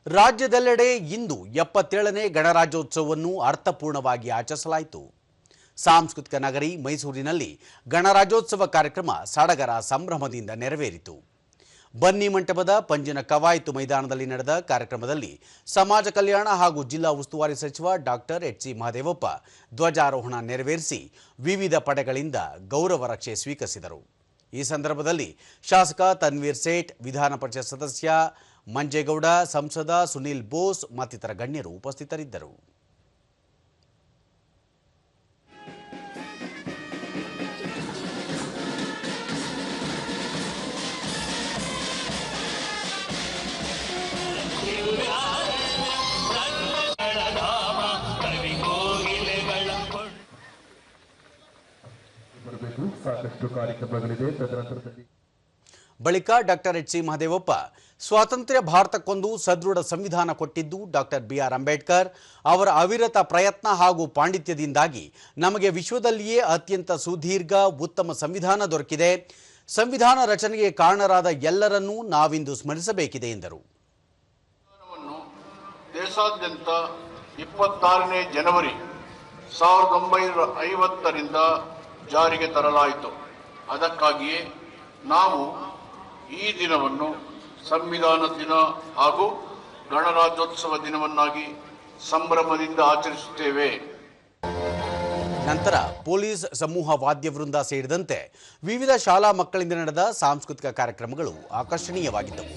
ರಾಜ್ಯದೆಲ್ಲೆಡೆ ಇಂದು 77ನೇ ಗಣರಾಜ್ಯೋತ್ಸವವನ್ನು ಅರ್ಥಪೂರ್ಣವಾಗಿ ಆಚರಿಸಲಾಯಿತು. ಸಾಂಸ್ಕೃತಿಕ ನಗರಿ ಮೈಸೂರಿನಲ್ಲಿ ಗಣರಾಜ್ಯೋತ್ಸವ ಕಾರ್ಯಕ್ರಮ ಸಡಗರ ಸಂಭ್ರಮದಿಂದ ನೆರವೇರಿತು. ಬನ್ನಿ ಮಂಟಪದ ಪಂಜಿನ ಕವಾಯತು ಮೈದಾನದಲ್ಲಿ ನಡೆದ ಕಾರ್ಯಕ್ರಮದಲ್ಲಿ ಸಮಾಜ ಕಲ್ಯಾಣ ಹಾಗೂ ಜಿಲ್ಲಾ ಉಸ್ತುವಾರಿ ಸಚಿವ ಡಾಕ್ಟರ್ ಎಚ್.ಸಿ. ಮಹದೇವಪ್ಪ ಧ್ವಜಾರೋಹಣ ನೆರವೇರಿಸಿ ವಿವಿಧ ಪಡೆಗಳಿಂದ ಗೌರವ ರಕ್ಷೆ ಸ್ವೀಕರಿಸಿದರು. ಈ ಸಂದರ್ಭದಲ್ಲಿ ಶಾಸಕ ತನ್ವೀರ್ ಸೇಠ್, ವಿಧಾನ ಪರಿಷತ್ ಸದಸ್ಯ ಮಂಜೇಗೌಡ, ಸಂಸದ ಸುನಿಲ್ ಬೋಸ್ ಮತ್ತಿತರ ಗಣ್ಯರು ಉಪಸ್ಥಿತರಿದ್ದರು. ಬಳಿಕ ಡಾಕ್ಟರ್ ಎಚ್.ಸಿ. ಮಹದೇವಪ್ಪ ಸ್ವಾತಂತ್ರ್ಯ ಭಾರತಕ್ಕೊಂದು ಸದೃಢ ಸಂವಿಧಾನ ಕೊಟ್ಟಿದ್ದು ಡಾಕ್ಟರ್ ಬಿ.ಆರ್. ಅಂಬೇಡ್ಕರ್ ಅವರ ಅವಿರತ ಪ್ರಯತ್ನ ಹಾಗೂ ಪಾಂಡಿತ್ಯದಿಂದಾಗಿ ನಮಗೆ ವಿಶ್ವದಲ್ಲಿಯೇ ಅತ್ಯಂತ ಸುದೀರ್ಘ ಉತ್ತಮ ಸಂವಿಧಾನ ದೊರಕಿದೆ. ಸಂವಿಧಾನ ರಚನೆಗೆ ಕಾರಣರಾದ ಎಲ್ಲರನ್ನೂ ನಾವಿಂದು ಸ್ಮರಿಸಬೇಕಿದೆ ಎಂದರು. ದೇಶಾದ್ಯಂತ 26ನೇ ಜನವರಿ 1950ರಿಂದ ಜಾರಿಗೆ ತರಲಾಯಿತು. ಅದಕ್ಕಾಗಿಯೇ ನಾವು ಈ ದಿನವನ್ನು ಸಂವಿಧಾನ ದಿನ ಹಾಗೂ ಗಣರಾಜ್ಯೋತ್ಸವ ದಿನವನ್ನಾಗಿ ಸಂಭ್ರಮದಿಂದ ಆಚರಿಸುತ್ತೇವೆ. ನಂತರ ಪೊಲೀಸ್ ಸಮೂಹ ವಾದ್ಯವೃಂದ ಸೇರಿದಂತೆ ವಿವಿಧ ಶಾಲಾ ಮಕ್ಕಳಿಂದ ನಡೆದ ಸಾಂಸ್ಕೃತಿಕ ಕಾರ್ಯಕ್ರಮಗಳು ಆಕರ್ಷಣೀಯವಾಗಿದ್ದವು.